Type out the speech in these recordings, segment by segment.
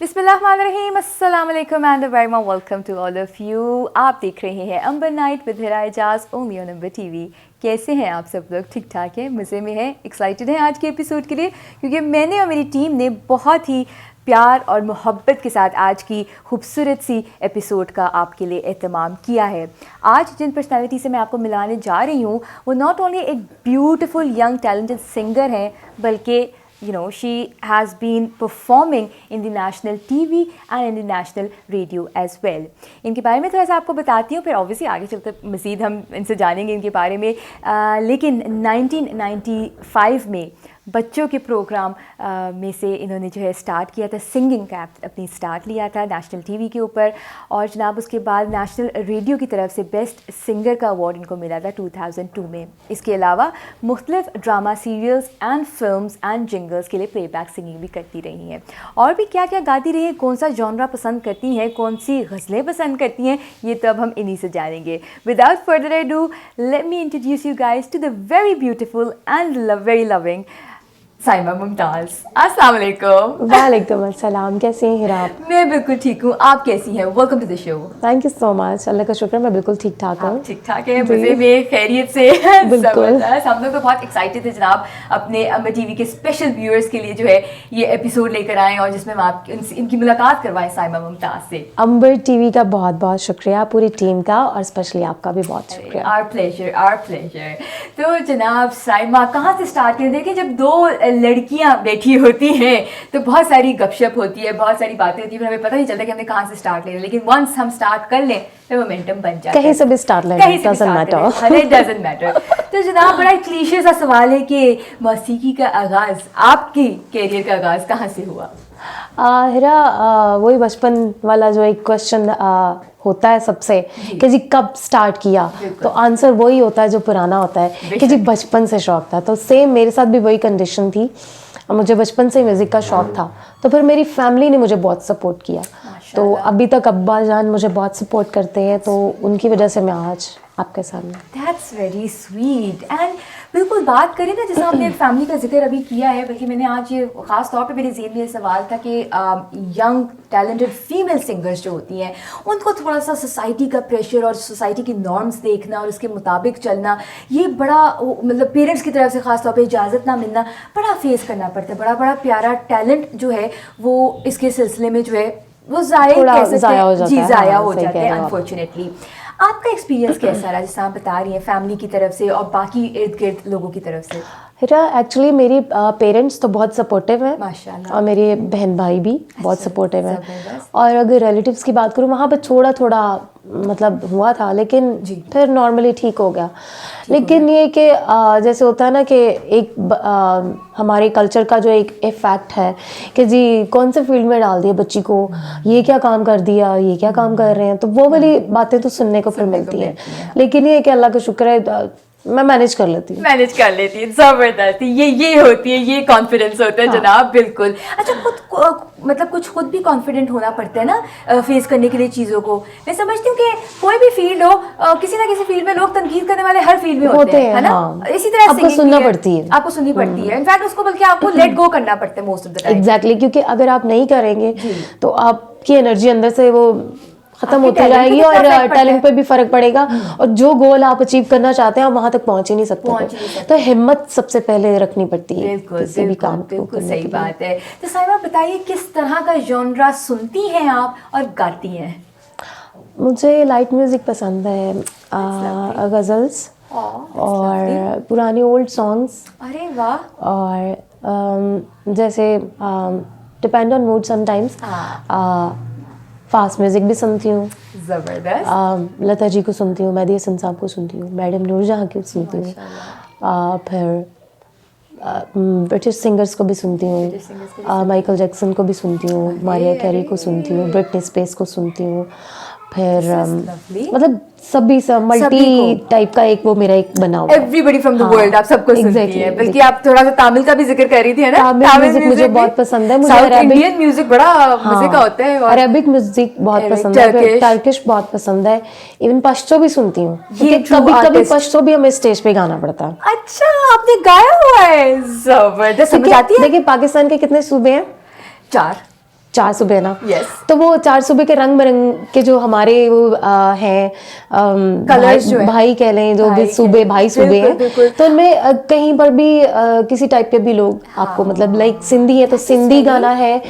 बिस्मिल्लाहिर्रहमानिर्रहीम, अस्सलाम वालेकुम and very much welcome to all of you. आप देख रहे हैं Amber night with Hira Ejaz only on Amber TV. कैसे हैं आप सब लोग? ठीक ठाक हैं, मज़े में हैं, एक्साइटेड हैं आज के एपिसोड के लिए, क्योंकि मैंने और मेरी टीम ने बहुत ही प्यार और मोहब्बत के साथ आज की खूबसूरत सी एपिसोड का आपके लिए एहतमाम किया है। आज जिन पर्सनालिटी से मैं आपको मिलाने जा रही हूँ वो नॉट ओनली एक ब्यूटीफुल यंग टैलेंटेड सिंगर हैं, बल्कि she has been performing in the national TV and in the national radio as well. इनके बारे में थोड़ा सा आपको बताती हूँ, फिर ऑब्वियसली आगे चलते मज़ीद हम इनसे जानेंगे इनके बारे में। लेकिन 1995 में बच्चों के प्रोग्राम में से इन्होंने जो है स्टार्ट किया था, सिंगिंग का अपनी स्टार्ट लिया था नेशनल टीवी के ऊपर, और जनाब उसके बाद नेशनल रेडियो की तरफ से बेस्ट सिंगर का अवार्ड इनको मिला था 2002 में। इसके अलावा मुख्तलिफ drama serials and films and jingles के लिए प्लेबैक सिंगिंग भी करती रही हैं। और भी क्या क्या गाती रही हैं, कौन सा जॉनरा पसंद करती हैं, कौन सी गज़लें पसंद करती हैं, ये तो अब हम इन्हीं से जानेंगे। Without further ado, let me introduce you guys to the very beautiful and very loving Saima Mumtaz. अस्सलाम वालेकुम। वालेकुम अस्सलाम। कैसी हैं हिरा आप? मैं बिल्कुल ठीक हूँ, आप कैसी हैं? Welcome to the show. Thank you so much, अल्लाह का शुक्र मैं बिल्कुल ठीक ठाक हूँ। ठीक ठाक है, मज़े में, खैरियत से। बिल्कुल। हम लोग तो बहुत एक्साइटेड थे जनाब अपने अंबर टीवी के स्पेशल व्यूअर्स के लिए जो है ये एपिसोड लेकर आए और जिसमें हम आप इनकी मुलाकात करवाएं साइमा मुमताज़ से। अंबर टीवी का बहुत बहुत शुक्रिया, पूरी टीम का, और स्पेशली आपका भी बहुत शुक्रिया। Our pleasure, our pleasure. तो जनाब साइमा, कहाँ से स्टार्ट करें? देखिए, जब दो लड़कियां बैठी होती हैं तो बहुत सारी गपशप होती है, बहुत सारी बातें होती है, फिर हमें पता नहीं चलता कि हमने कहाँ से स्टार्ट लेना, लेकिन वंस हम स्टार्ट कर लें तो मोमेंटम बन जाता है। कहीं से भी स्टार्ट लेना, डजंट मैटर। तो जनाब बड़ा क्लीशे सा सवाल है कि मौसीकी का आगाज, आपकी कैरियर का आगाज कहाँ से हुआ? हिरा, वही बचपन वाला जो एक क्वेश्चन होता है सबसे कि जी कब स्टार्ट किया, तो आंसर वही होता है जो पुराना होता है कि जी बचपन से शौक था। तो सेम मेरे साथ भी वही कंडीशन थी, मुझे बचपन से म्यूज़िक का शौक था, तो फिर मेरी फैमिली ने मुझे बहुत सपोर्ट किया। तो अभी तक अब्बा जान मुझे बहुत सपोर्ट करते हैं, तो उनकी वजह से मैं आज आपके सामने। That's very sweet. एंड बिल्कुल बात करें ना, जैसे आपने फैमिली का जिक्र अभी किया है, बल्कि मैंने आज ये ख़ास तौर पे मेरे ज़हन में ये सवाल था कि यंग टैलेंटेड फीमेल सिंगर्स जो होती हैं उनको थोड़ा सा सोसाइटी का प्रेशर और सोसाइटी की नॉर्म्स देखना और उसके मुताबिक चलना, ये बड़ा मतलब पेरेंट्स की तरफ से ख़ास तौर पे इजाज़त ना मिलना बड़ा फेस करना पड़ता है। बड़ा बड़ा प्यारा टैलेंट जो है वो इसके सिलसिले में जो है वो ज़ाया हो जाता है अनफॉर्चुनेटली। आपका एक्सपीरियंस कैसा रहा, जैसे आप बता रही हैं फैमिली की तरफ से और बाकी इर्द गिर्द लोगों की तरफ से? हिरा, एक्चुअली मेरी पेरेंट्स तो बहुत सपोर्टिव हैं माशाल्लाह, और मेरे बहन भाई भी बहुत सपोर्टिव हैं। और अगर रिलेटिव्स की बात करूँ, वहाँ पर थोड़ा थोड़ा मतलब हुआ था, लेकिन फिर नॉर्मली ठीक हो गया। लेकिन ये कि जैसे होता है ना कि एक हमारे कल्चर का जो एक फैक्ट है कि जी कौन से फील्ड में डाल दिया बच्ची को, ये क्या काम कर दिया, ये क्या काम कर रहे हैं, तो वो वाली बातें तो सुनने को फिर मिलती हैं। लेकिन ये कि अल्लाह का शुक्र है मैं मैनेज कर लेती हूँ। ज़बरदस्त। ये होती है, ये कॉन्फिडेंस होता है। हाँ। जनाब बिल्कुल। अच्छा, मतलब कुछ खुद भी कॉन्फिडेंट होना पड़ता है ना फेस करने के लिए चीज़ों को। मैं समझती हूँ कि कोई भी फील्ड हो, किसी ना किसी फील्ड में लोग तनकीद करने वाले हर फील्ड में होते हैं, है ना? हाँ। इसी तरह आपको सुनना पड़ती है, आपको सुननी पड़ती है, इनफैक्ट उसको बल्कि आपको लेट गो करना पड़ता है most of the time. Exactly, क्योंकि अगर आप नहीं करेंगे तो आपकी एनर्जी अंदर से वो खत्म होती जाएगी और टैलेंट पे भी फर्क पड़ेगा, और जो गोल आप अचीव करना चाहते हैं आप वहां तक पहुंच ही नहीं सकते। तो हिम्मत सबसे पहले रखनी पड़ती है किसी भी काम को करने के लिए। सही बात है। तो साहिबा बताइए, किस तरह का जॉनरा सुनती हैं आप और गाती हैं? मुझे लाइट म्यूजिक पसंद है, गज़ल्स और पुराने ओल्ड सॉन्ग्स। अरे वाह। और जैसे depend on mood sometimes fast music भी सुनती हूँ। ज़बरदस्त। लता जी को सुनती हूँ, मेहदी हसन साहब को सुनती हूँ, मैडम नूरजहां को सुनती हूँ, फिर ब्रिटिश सिंगर्स को भी सुनती हूँ, माइकल जैक्सन को भी सुनती हूँ, मारिया कैरी को सुनती हूँ, ब्रिटनी स्पीयर्स को सुनती हूँ, फिर मतलब सभी सब मल्टी टाइप का एक वो मेरा एक बना हुआ है। एवरीबॉडी फ्रॉम द वर्ल्ड, आप सबको सुनती हैं। बल्कि आप थोड़ा सा तमिल का भी जिक्र कर रही थी, है ना? तमिल म्यूजिक मुझे बहुत पसंद है। मुझे अरबिक, इंडियन म्यूजिक बड़ा मजे का होता है। अरबिक म्यूजिक बहुत पसंद है, टर्किश बहुत पसंद है, इवन पश्तो भी सुनती हूँ। कभी कभी पश्तो भी हमें स्टेज पे गाना पड़ता है। अच्छा, आपने गाया हुआ है? जबरदस्त। देखिए पाकिस्तान के कितने सूबे हैं? 4। चार सूबे ना, Yes. तो वो चार सूबे के रंग बिरंग के जो हमारे वो हैं Colours जो है, भाई कह लें, जो भी भाई सूबे, कह लें, भाई सूबे बिल्कुल, हैं, बिल्कुल। तो उनमें कहीं पर भी किसी टाइप के भी लोग आपको मतलब लाइक सिंधी है तो सिंधी गाना है,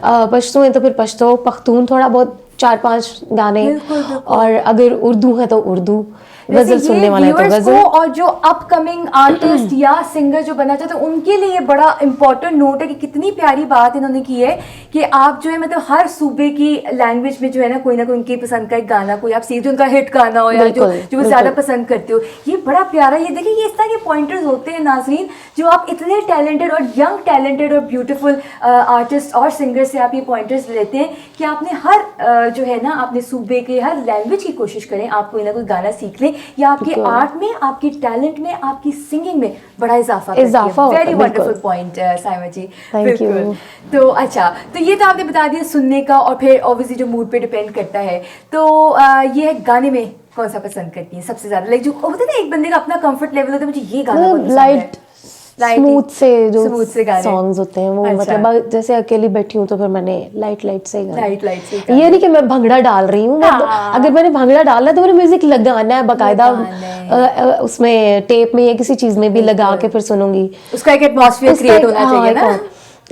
पश्तो है तो फिर पश्तो, पख्तून थोड़ा बहुत 4-5 गाने, बिल्कुल, बिल्कुल। और अगर उर्दू है तो उर्दू, वैसे गजल सुनने ये वाला है तो व्यूअर्स को गजल। और जो अपकमिंग आर्टिस्ट या सिंगर जो बनना चाहते हैं उनके लिए बड़ा इंपॉर्टेंट नोट है कि कितनी प्यारी बात इन्होंने की है कि आप जो है मतलब हर सूबे की लैंग्वेज में जो है ना कोई उनकी पसंद का एक गाना, कोई आप सीधे उनका हिट गाना हो या जो बिल्कुल, जो वो ज़्यादा पसंद करते हो, ये बड़ा प्यारा। ये देखिए ये इस तरह के पॉइंटर्स होते हैं नाजरीन, जो आप इतने टैलेंटेड और यंग टैलेंटेड और ब्यूटीफुल आर्टिस्ट और सिंगर से आप ये पॉइंटर्स लेते हैं कि आपने हर जो है ना अपने सूबे के हर लैंग्वेज की कोशिश करें, आप कोई ना कोई गाना सीख लें या आपके आर्ट में, आपकी टैलेंट में, आपकी सिंगिंग में बड़ा इजाफा होता है। Very wonderful point Saima ji, Thank you. बिल्कुल। तो अच्छा, तो ये तो आपने बता दिया सुनने का, और फिर ऑब्वियसली जो मूड पे डिपेंड करता है, तो ये गाने में कौन सा पसंद करती हैं सबसे ज्यादा? लाइक जो होता है ना एक बंदे का अपना कंफर्ट लेवल होता है, मुझे ये गाना बहुत पसंद है, स्मूथ से जो स्मूथ से गाने सॉन्ग्स होते हैं वो, अच्छा। मतलब जैसे अकेली बैठी हूँ तो फिर मैंने लाइट से ही गाने, लाइट से ये नहीं कि मैं भंगड़ा डाल रही हूँ, अगर मैंने भंगड़ा डालना है तो मैंने म्यूजिक लगाना है बाकायदा, उसमें टेप में या किसी चीज में भी लगा के फिर सुनूंगी, उसका एक एटमॉस्फेयर क्रिएट होना चाहिए ना।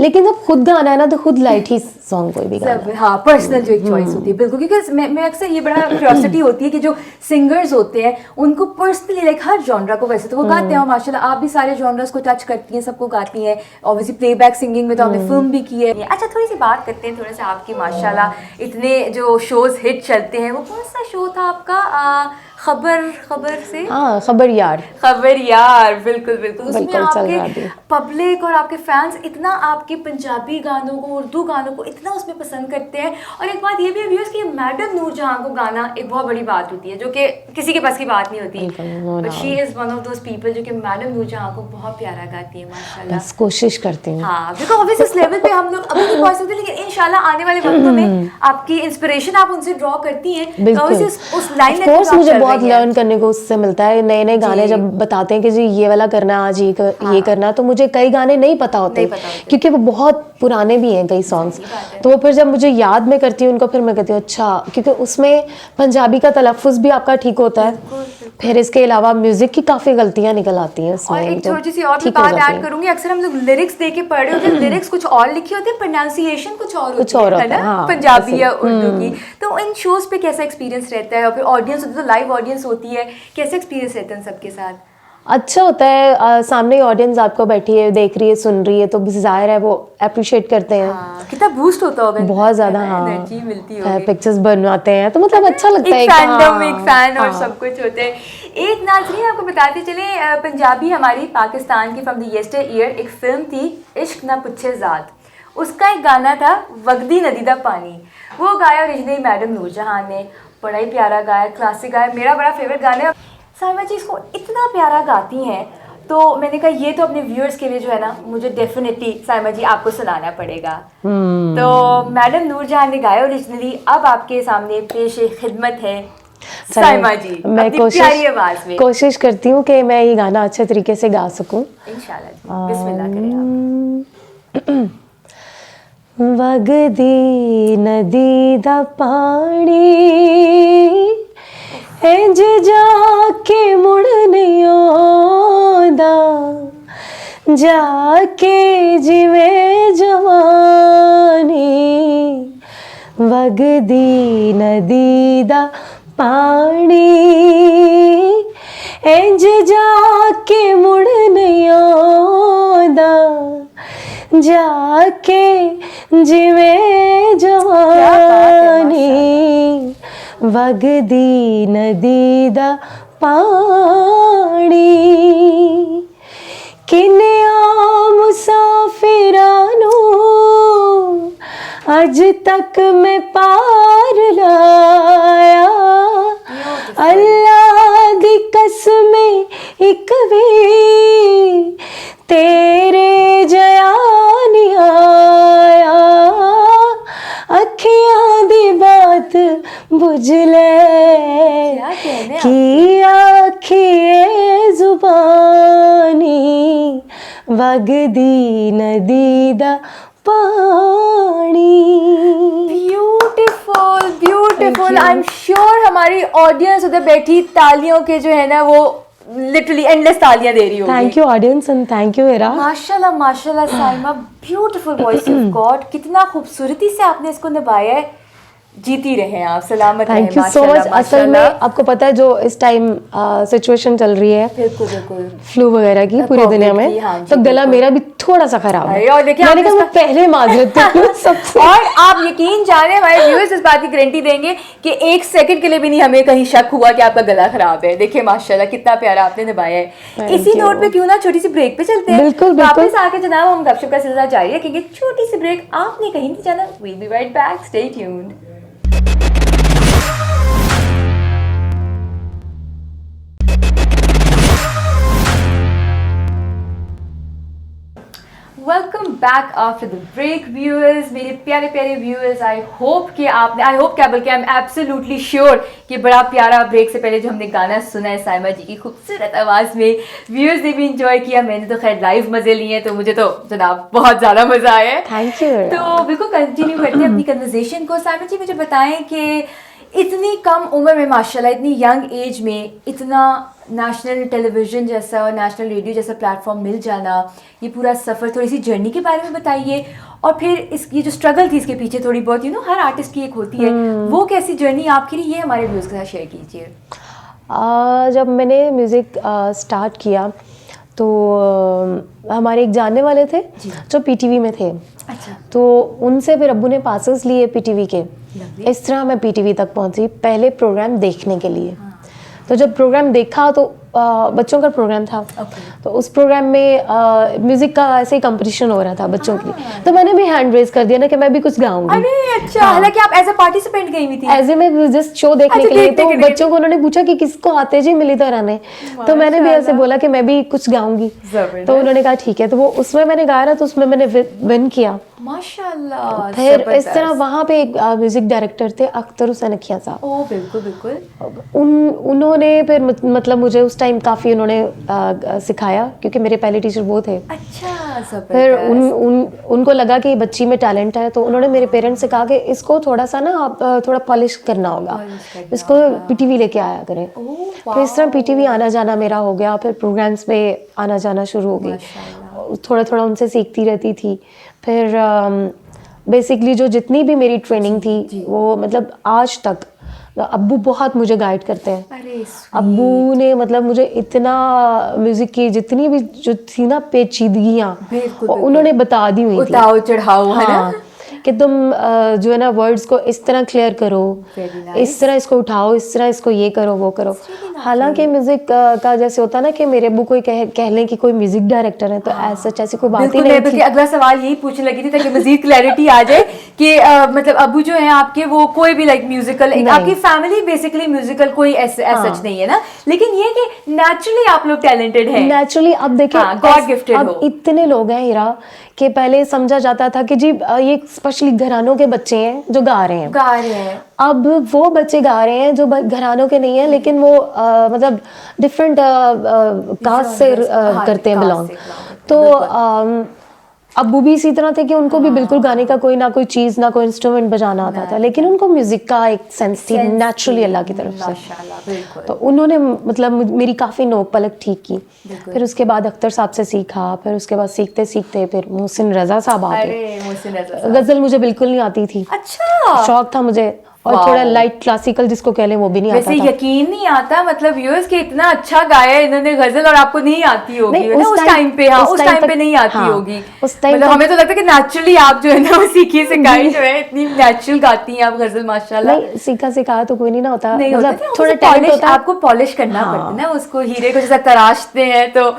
लेकिन जब खुद गाना है ना तो खुद लाइट ही सॉन्ग कोई भी गाना, हाँ, पर्सनल जो एक चॉइस होती है, बिल्कुल। क्योंकि मैं अक्सर ये बड़ा क्यूरियोसिटी होती है कि जो सिंगर्स होते हैं उनको पर्सनली लाइक हर जॉनरा को, वैसे तो वो गाते हैं माशाल्लाह, आप भी सारे जॉनर्स को टच करती हैं, सबको गाती हैं, ऑब्वियसली प्लेबैक सिंगिंग में तो आपने फिल्म भी की है। अच्छा, थोड़ी सी बात करते हैं थोड़ा सा आपकी, माशाल्लाह इतने जो शोज हिट चलते हैं, वो कौन सा शो था आपका? खबर से, हाँ, खबर यार, बिल्कुल बिल्कुल। उसमें आपके पब्लिक और आपके फैंस इतना आपके पंजाबी गानों को, उर्दू गानों को इतना उसमें पसंद करते हैं। और एक बात ये भी है व्यूअर्स कि मैडम नूरजहां को गाना एक बहुत बड़ी बात होती है, जो कि किसी के पास की बात नहीं होती, but she is one of those people जो कि मैडम नूरजहां को बहुत प्यारा गाती है माशाल्लाह। बस कोशिश करती हूँ, हाँ, बिकॉज़ ऑब्वियसली इस लेवल पे हम लोग अभी नहीं पहुंच सकते, लेकिन इंशाल्लाह आने वाले वक्तों में आपकी इंस्पिरेशन आप उनसे ड्रॉ करती हैं, बिल्कुल। उस लाइन में कोर्स मुझे बहुत लर्न करने को उससे मिलता है, नए नए गाने जब बताते हैं कि जी ये वाला करना है आज, ये करना, तो मुझे कई गाने नहीं पता होते क्योंकि वो बहुत पुराने भी हैं कई सॉन्ग्स, तो फिर जब मुझे याद में करती हूँ उनको, फिर मैं कहती हूँ अच्छा, क्योंकि उसमें पंजाबी का तलफ़ुज़ भी आपका ठीक होता है, फिर इसके अलावा म्यूजिक की काफ़ी गलतियाँ निकल आती हैं उसमें। और एक छोटी सी और मैं बात ऐड करूंगी, अक्सर हम लोग लिरिक्स देख के पढ़ रहे होते हैं, लिरिक्स कुछ और लिखी होती है, प्रोनाउंसिएशन कुछ और होती है ना, पंजाबी या उर्दू की। तो इन शोज पे कैसा एक्सपीरियंस रहता है, और फिर ऑडियंस होती है तो लाइव ऑडियंस होती है, कैसे एक्सपीरियंस रहता है उन सबके साथ? अच्छा होता है, सामने ऑडियंस आपको बैठी है, देख रही है, सुन रही है, तो जाहिर है वो अप्रिशिएट करते हैं। हाँ, कितना बूस्ट होता होगा, बहुत ज्यादा, हाँ, एनर्जी मिलती होगी, पिक्चर्स बनवाते हैं, तो मतलब अच्छा लगता है, एक फैंडम, एक फैन और सब कुछ होते हैं। एक नाज़रीन आपको बताते चले, पंजाबी हमारी पाकिस्तान की फ्रॉम द यस्टर ईयर एक फिल्म थी इश्क ना पुछे ज़ात, उसका एक गाना था वगदी नदी दा पानी, वो गाया ओरिजिनली मैडम नूरजहां ने, बड़ा ही प्यारा गाया, क्लासिक गाया, मेरा बड़ा फेवरेट गाना है। साइमा जी इसको इतना प्यारा गाती हैं, तो मैंने कहा ये तो अपने व्यूअर्स के लिए जो है ना मुझे डेफिनेटली साइमा जी आपको सुनाना पड़ेगा। तो मैडम नूरजहां ने गाया ओरिजिनली, अब आपके सामने पेश खिदमत है साइमा जी, मैं प्यारी आवाज में कोशिश करती हूँ कि मैं ये गाना अच्छे तरीके से गा सकूं, इंशाल्लाह जी, बिस्मिल्लाह करें आप। वगदी नदी दा पानी इंज जाके मुड़ नहीं आंदा, जाके जिवे जवानी, वगदी नदी दा पानी इंज जाके मुड़ नहीं आंदा, जाके जिवे जवानी, वगदी नदी दा पानी, किन्या मुसाफिरां नूं अज तक मैं पार लाया, अल्लाह दी कसम इक भी तेरे जया नहीं आया, अखियां दी बात बुझ ले कि आखिए जुबानी, वगदी नदी दा beautiful beautiful. I am sure हमारी ऑडियंस उधर बैठी तालियों के जो है ना वो लिटरली एंडलेस तालियां दे रही होगी। Thank you audience and thank you Ira. माशाल्लाह माशाल्लाह Saima, beautiful voice of God, कितना खूबसूरती से आपने इसको निभाया है। जीती रहे हैं आप, सलामत रहें। Thank you so much. असल में आपको पता है जो इस टाइम सिचुएशन चल रही है, बिल्कुल बिल्कुल, फ्लू वगैरह की पूरी दुनिया में, हाँ जी, तो गला मेरा भी थोड़ा सा खराब है। और देखिए मैंने कहा मैं पहले माजरत सबसे। और आप यकीन जाने, हमारे व्यूअर्स इस बात की गारंटी देंगे कि एक सेकंड के लिए भी नहीं हमें कहीं शक हुआ कि आपका गला खराब है। देखिए माशाल्लाह कितना प्यारा आपने निभाया है। इसी नोट पे क्यों ना छोटी सी ब्रेक पे चलते हैं। बिल्कुल बिल्कुल। वापस आके जनाब हम गपशप का सिलसिला जारी रखेंगे। छोटी सी ब्रेक, आपने कहीं नहीं जाना। We'll be right back, stay tuned. Welcome back after the break viewers, मेरे प्यारे प्यारे व्यूअर्स। आई होप क्या बल्कि आई एम एब्सोल्युटली श्योर कि बड़ा प्यारा ब्रेक से पहले जो हमने गाना सुना है साइमा जी की खूबसूरत आवाज़ में, व्यूअर्स ने भी इंजॉय किया। मैंने तो खैर लाइव मजे लिए हैं, तो मुझे तो जनाब बहुत ज़्यादा मज़ा आया है। Thank you. तो बिल्कुल कंटिन्यू करते हैं अपनी कन्वर्सेशन को। साइमा जी मुझे बताएं कि इतनी कम उम्र में माशाल्लाह, इतनी यंग एज में इतना नेशनल टेलीविज़न जैसा और नेशनल रेडियो जैसा प्लेटफॉर्म मिल जाना, ये पूरा सफ़र, थोड़ी सी जर्नी के बारे में बताइए। और फिर इसकी जो स्ट्रगल थी इसके पीछे थोड़ी बहुत, हर आर्टिस्ट की एक होती है, वो कैसी जर्नी आपकी रही, ये हमारे व्यूज़ के साथ शेयर कीजिए। जब मैंने म्यूज़िक स्टार्ट किया तो हमारे एक जानने वाले थे जो पीटीवी में थे। अच्छा। तो उनसे फिर अब्बू ने पासेस लिए पीटीवी के। इस तरह मैं पीटीवी तक पहुंची, पहले प्रोग्राम देखने के लिए। तो जब प्रोग्राम देखा तो बच्चों का प्रोग्राम था। तो उस प्रोग्राम में म्यूजिक का ऐसे ही कंपटीशन हो रहा था बच्चों के लिए। तो मैंने भी हैंड रेज कर दिया ना कि मैं भी कुछ गाऊंगी। अरे अच्छा, हालांकि आप एज अ पार्टिसिपेंट गई हुई थी? एज ए मैं जस्ट शो देखने के लिए। तो बच्चों को उन्होंने पूछा कि किसको आते जी मिली तरह ने, तो मैंने भी ऐसे बोला कि मैं भी कुछ गाऊंगी। तो उन्होंने कहा ठीक है, तो वो उसमें मैंने गाया ना, तो उसमें मैंने विन किया माशाल्लाह। फिर इस तरह वहाँ पे एक म्यूजिक डायरेक्टर थे अख्तर हुसैन अखिया साहब। ओह बिल्कुल बिल्कुल। उन्होंने फिर मतलब मुझे उस टाइम काफ़ी उन्होंने सिखाया, क्योंकि मेरे पहले टीचर वो थे। अच्छा। फिर उनको लगा कि बच्ची में टैलेंट है, तो उन्होंने मेरे पेरेंट्स से कहा कि इसको थोड़ा सा ना आप थोड़ा पॉलिश करना होगा, इसको पीटीवी लेके आया करें। फिर इस तरह पीटीवी आना जाना मेरा हो गया। फिर प्रोग्राम्स में आना जाना शुरू हो गई, थोड़ा थोड़ा उनसे सीखती रहती थी। फिर बेसिकली जो जितनी भी मेरी ट्रेनिंग थी वो मतलब आज तक अब्बू बहुत मुझे गाइड करते हैं। अरे अब्बू ने मतलब मुझे इतना म्यूजिक की जितनी भी जो थी ना पेचीदगियाँ उन्होंने बता दी हुई थी, उतार चढ़ाव है ना, कि तुम जो है ना वर्ड्स को इस तरह क्लियर करो, इस तरह इसको उठाओ, इस तरह इसको ये करो वो करो। हालांकि म्यूजिक का जैसे होता है ना कि मेरे अब्बू कोई कह लें कि कोई म्यूजिक डायरेक्टर है, तो ऐसा ऐसी कोई बात ही नहीं थी। अगला सवाल यही पूछने लगी थी ताकि मजीद क्लैरिटी आ जाए कि मतलब अब्बू जो है आपके वो कोई भी लाइक म्यूजिकल, आपकी फैमिली बेसिकली म्यूजिकल कोई सच नहीं है ना, लेकिन ये कि नेचुरली आप लोग टैलेंटेड हैं। नेचुरली अब देखिए गॉड गिफ्टेड हो। अब इतने लोग हैं हीरा कि पहले समझा जाता था कि जी ये स्पेशली घरानों के बच्चे हैं जो गा रहे हैं। अब वो बच्चे गा रहे हैं जो घरानों के नहीं है, लेकिन वो मतलब डिफरेंट कास्ट से करते हैं बिलोंग। तो अब्बू भी इसी तरह थे कि उनको भी बिल्कुल गाने का कोई ना कोई चीज़, ना कोई इंस्ट्रूमेंट बजाना आता था, लेकिन उनको म्यूजिक का एक सेंस थी नेचुरली अल्लाह की तरफ से। तो उन्होंने मतलब मेरी काफ़ी नोक पलक ठीक की। फिर उसके बाद अख्तर साहब से सीखा, फिर उसके बाद सीखते सीखते फिर मोहसिन रजा साहब आ गए। गज़ल मुझे बिल्कुल नहीं आती थी। अच्छा। शौक था मुझे, और थोड़ा लाइट क्लासिकल जिसको कह लें वो भी नहीं आता था। वैसे यकीन नहीं आता, मतलब व्यूअर्स के इतना अच्छा गाया इन्होंने गजल और आपको नहीं आती होगी ना उस टाइम पे। उस टाइम पे नहीं आती होगी उस टाइम। मतलब हमें तो लगता है कि नेचुरली आप जो है ना वो सीखी सिखाई जो है, इतनी नेचुरल गाती हैं आप गजल माशाल्लाह। नहीं सीखा सिखाया तो कोई नहीं ना होता, मतलब थोड़ा टैलेंट होता है, आपको पॉलिश करना पड़ता है ना उसको, हीरे को जैसा तराशते हैं तो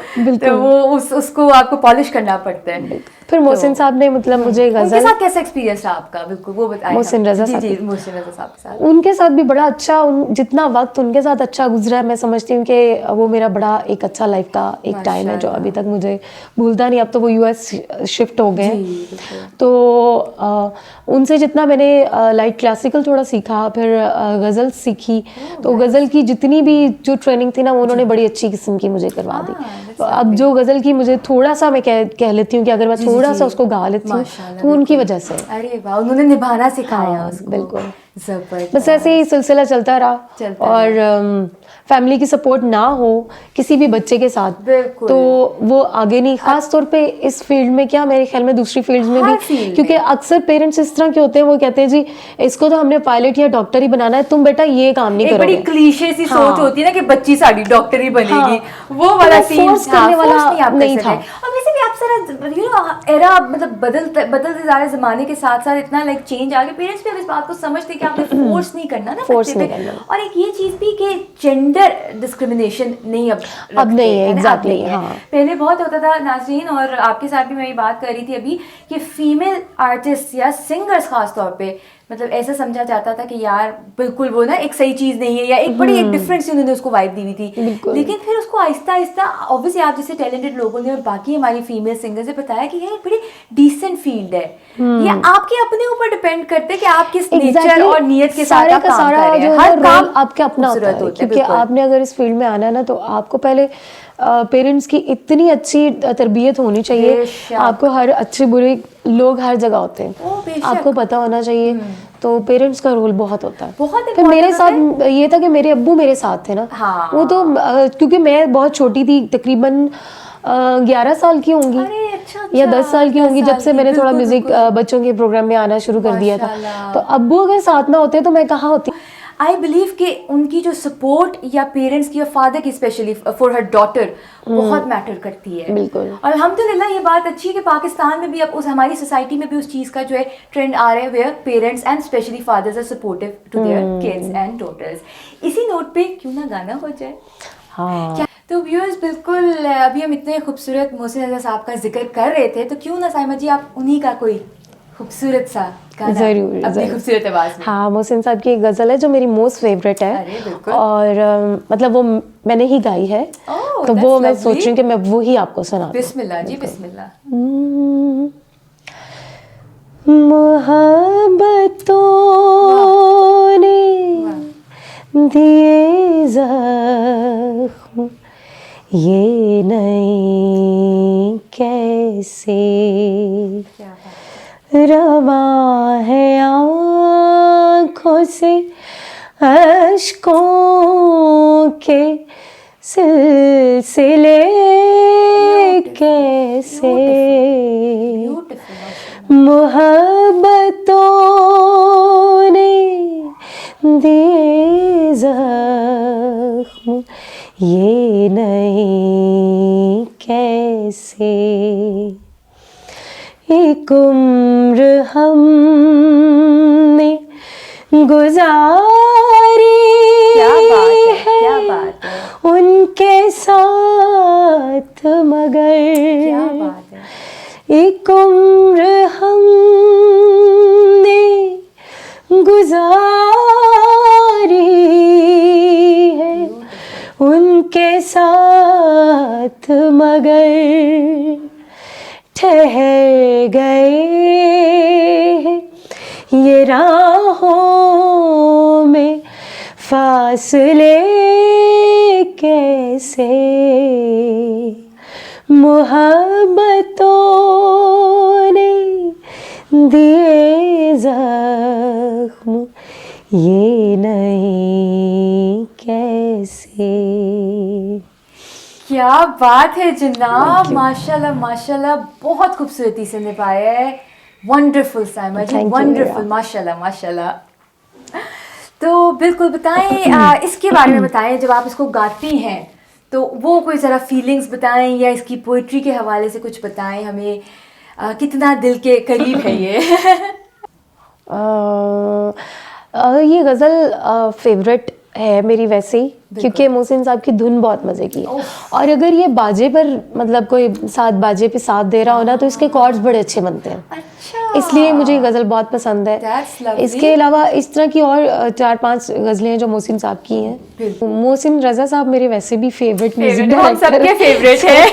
वो उसको आपको पॉलिश करना पड़ता है। फिर मोहसिन साहब ने मतलब मुझे गजल, उनके साथ कैसा एक्सपीरियंस रहा आपका? बिल्कुल वो बताइए। मोहसिन रजा साहब के साथ उनके साथ भी बड़ा अच्छा, जितना वक्त उनके साथ अच्छा गुजरा है, मैं समझती हूँ कि वो मेरा बड़ा एक अच्छा लाइफ का एक टाइम है जो अभी तक मुझे भूलता नहीं। अब तो वो यूएस शिफ्ट हो गए, तो उनसे जितना मैंने लाइट क्लासिकल थोड़ा सीखा, फिर गज़ल सीखी, तो गज़ल की जितनी भी जो ट्रेनिंग थी ना वो उन्होंने बड़ी अच्छी किस्म की मुझे करवा दी। तो अब जो गज़ल की मुझे थोड़ा सा मैं कह लेती हूँ कि अगर मैं थोड़ा सा उसको गा लेती हूँ, माशाल्लाह, तो उनकी वजह से। अरे वाह, उन्होंने निभाना सिखाया हाँ, उसको। बिल्कुल। जबरदस्त। बस ऐसे ही सिलसिला चलता रहा। और फैमिली की सपोर्ट ना हो किसी भी बच्चे के साथ, बिल्कुल। तो वो आगे नहीं, खास तौर पे इस फील्ड में, क्या मेरे ख्याल में दूसरी फील्ड में हर भी, field क्योंकि में। अक्सर पेरेंट्स इस तरह के होते हैं, वो कहते हैं जी इसको तो हमने पायलट या डॉक्टर ही बनाना है, तुम बेटा ये काम नहीं एक बड़ी करोगे। क्लीशे सी हाँ। सोच होती है ना कि बच्ची साड़ी डॉक्टर ही बनेगी, हाँ। वो वाला तो सीन force करने वाला नहीं आप कर नहीं सके। था। और वैसे भी आप सारा एरा मतलब बदलते जा रहे जमाने के साथ साथ इतना लाइक चेंज आ गया, पेरेंट्स भी अब इस बात को समझते कि आपने फोर्स नहीं करना ना Force बच्चे नहीं पे। करना। और एक ये चीज भी कि जेंडर डिस्क्रिमिनेशन नहीं अब नहीं है, रखते, ना, अब exactly, नहीं है। हाँ। पहले बहुत होता था नाज़रीन, और आपके साथ भी मैं ये बात कर रही थी अभी, कि फीमेल आर्टिस्ट या सिंगर्स खास तौर पे मतलब ऐसा समझा जाता था कि यार बिल्कुल वो ना एक सही चीज नहीं है, या एक बड़ी एक डिफरेंट सी उन्होंने उसको वाइब दी हुई थी। बिल्कुल। लेकिन फिर उसको आहिस्ता आहिस्ता ऑब्वियसली आप जैसे टैलेंटेड लोगों ने और बाकी हमारी फीमेल सिंगर्स ने बताया कि ये एक बड़ी डिसेंट फील्ड है। ये आपके अपने ऊपर डिपेंड करते हैं कि आप किस नेचर और नियत के साथ आप काम कर रहे हैं। हर काम आपके अपना होता है, क्योंकि बिल्कुल। आपने अगर इस फील्ड में आना है ना, तो आपको पहले पेरेंट्स की इतनी अच्छी तरबियत होनी चाहिए। बेशक। आपको हर अच्छे बुरे लोग हर जगह होते ओ, हैं, बेशक। आपको पता होना चाहिए। तो पेरेंट्स का रोल बहुत होता है। बहुत फिर मेरे important साथ ये था कि मेरे अब्बू मेरे साथ थे ना। हाँ। वो तो क्योंकि मैं बहुत छोटी थी, तकरीबन 11 साल की होंगी अरे अच्छा, या 10 साल की 10 होंगी, जब साल से की, मैंने थोड़ा बिल्कुल, म्यूजिक बिल्कुल। बच्चों के प्रोग्राम में आना शुरू कर दिया था। माशाल्लाह। तो अब्बू अगर साथ ना होते तो मैं कहाँ होती। आई बिलीव कि उनकी जो सपोर्ट या पेरेंट्स की, और फादर की स्पेशली फॉर हर डॉटर, बहुत मैटर करती है। बिल्कुल। और अल्हम्दुलिल्लाह ये बात अच्छी है कि पाकिस्तान में भी अब उस हमारी सोसाइटी में भी उस चीज़ का जो है ट्रेंड आ रहा है, where parents and specially fathers are supportive to their kids and daughters. इसी नोट पे क्यों ना गाना हो जाए। हाँ। तो व्यूअर्स, बिल्कुल अभी हम इतने खूबसूरत मोहसिन रज़ा साहब का जिक्र कर रहे थे, तो क्यों ना साइमा जी आप उन्हीं का कोई खूबसूरत सा गाना जरूर, अपनी खूबसूरत आवाज़ में। हाँ, मोहसिन साहब की एक गज़ल है जो मेरी मोस्ट फेवरेट है। अरे बिल्कुल। और मतलब वो मैंने ही गाई है। Oh, तो वो that's मैं सोच lovely. रही हूँ कि मैं वो ही आपको सुना दूँ। बिस्मिल्लाह जी, बिस्मिल्लाह। मोहब्बतों ने दिए जख्म ये नहीं कैसे क्या बात। रवा है आँखों से अश्कों के सिलसिले कैसे ब्यूटीफुल। मोहब्बतों ने दिए जख्म ये नहीं कैसे एक उम्र हमने गुजारी क्या बात है उनके साथ, मगर क्या बात है। एक उम्र हमने गुजारी है उनके साथ, मगर ठहर गए हैं ये राहों में फासले कैसे मोहब्बतों ने दिए जख्म ये नहीं कैसे। क्या बात है जनाब, माशाल्लाह माशाल्लाह, बहुत खूबसूरती से निभाया है। वंडरफुल साइमा जी, वंडरफुल, माशाल्लाह माशाल्लाह। तो बिल्कुल बताएं इसके बारे में बताएं, जब आप इसको गाती हैं तो वो कोई ज़रा फीलिंग्स बताएं, या इसकी पोइट्री के हवाले से कुछ बताएं हमें, कितना दिल के करीब है ये। ये गज़ल फेवरेट है मेरी वैसे ही, क्योंकि मोहसिन साहब की धुन बहुत मज़े की है। और अगर ये बाजे पर मतलब कोई साथ बाजे पे साथ दे रहा हो ना, तो इसके कॉर्ड्स बड़े अच्छे बनते हैं। अच्छा, इसलिए मुझे ये गज़ल बहुत पसंद है। That's lovely. इसके अलावा इस तरह की और 4-5 गज़लें हैं जो मोहसिन साहब की हैं। मोहसिन रज़ा साहब मेरे वैसे भी फेवरेट म्यूजिक हम सबके फेवरेट है।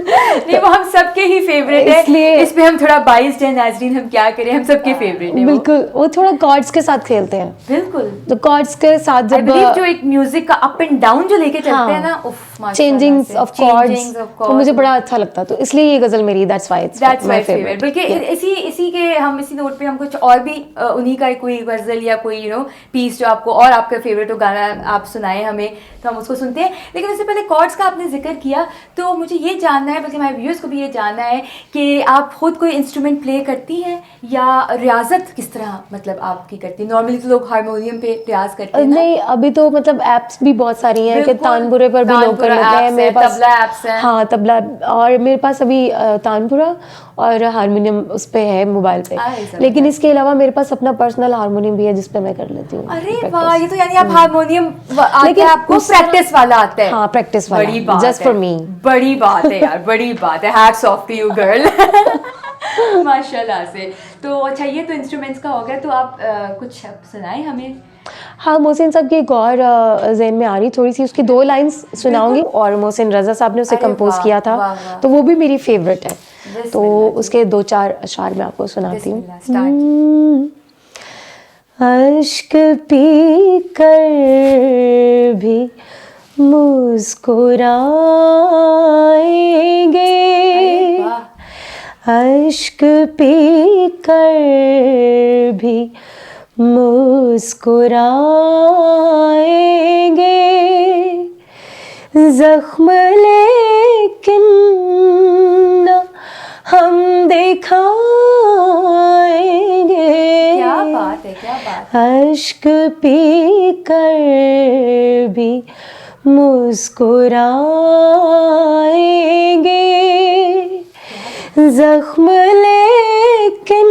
नहीं, वो हम सबके ही फेवरेट है, इसलिए इस पे हम थोड़ा बाइस्ड है नाजरीन, हम क्या करें, हम सबके फेवरेट है। बिल्कुल, वो थोड़ा कॉर्ड्स के साथ खेलते हैं, बिल्कुल, तो कॉर्ड्स के साथ आई जब बिलीव जो एक म्यूजिक का अप एंड डाउन जो लेके चलते हैं ना, उफ, चेंजिंग्स ऑफ कॉर्ड्स, तो मुझे बड़ा अच्छा लगता, तो इसलिए ये गजल मेरी that's why it's my favourite. बल्कि इसी के हम इसी नोट पे हम कुछ और भी उन्हीं का कोई गजल या कोई पीस जो आपको और आपका फेवरेट हो गाना आप सुनाए हमें, तो हम उसको सुनते हैं। लेकिन उससे पहले कॉर्ड्स का आपने जिक्र किया, तो मुझे ये जानना है, बल्कि हमारे व्यूअर्स को भी ये जानना है कि आप खुद कोई इंस्ट्रूमेंट प्ले करती हैं या रियाजत किस तरह मतलब आपकी करती हैं? नॉर्मली तो लोग हारमोनियम पे रियाज करते हैं ना? नहीं, अभी तो मतलब एप्स भी बहुत सारी हैं कि तानपुरे पर भी लोग कर लेते हैं, मेरे पास तबला एप्स हैं। हाँ, तबला, और मेरे पास अभी तानपुरा और हारमोनियम उस पे है मोबाइल पे, लेकिन इसके अलावा मेरे पास अपना पर्सनल हारमोनियम भी है जिस पे मैं कर लेती हूँ। अरे वाह, ये तो यानी आप हारमोनियम लेकिन आपको प्रैक्टिस वाला आता है? हाँ, प्रैक्टिस वाला, बड़ी बात जस्ट फॉर मी। बड़ी बात है यार, बड़ी बात है, hats off to you girl. माशाल्लाह से। तो अच्छा, ये तो इंस्ट्रूमेंट्स का हो गया, तो आप कुछ सुनाएं हमें। हाँ, मोहसिन साहब की एक और ज़हन में आ रही थोड़ी सी, उसकी 2 लाइंस सुनाऊंगी, और मोहसिन रज़ा साहब ने उसे कंपोज किया था, तो वो भी मेरी फेवरेट है, तो उसके 2-4 अशार मैं आपको सुनाती हूँ। अश्क पी कर भी मुस्कुराएंगे, अश्क पी कर भी मुस्कुराएंगे, जख्म लेकिन न हम दिखाएंगे। क्या बात है, क्या बात है। अश्क पी कर भी मुस्कुराएंगे, जख्म लेकिन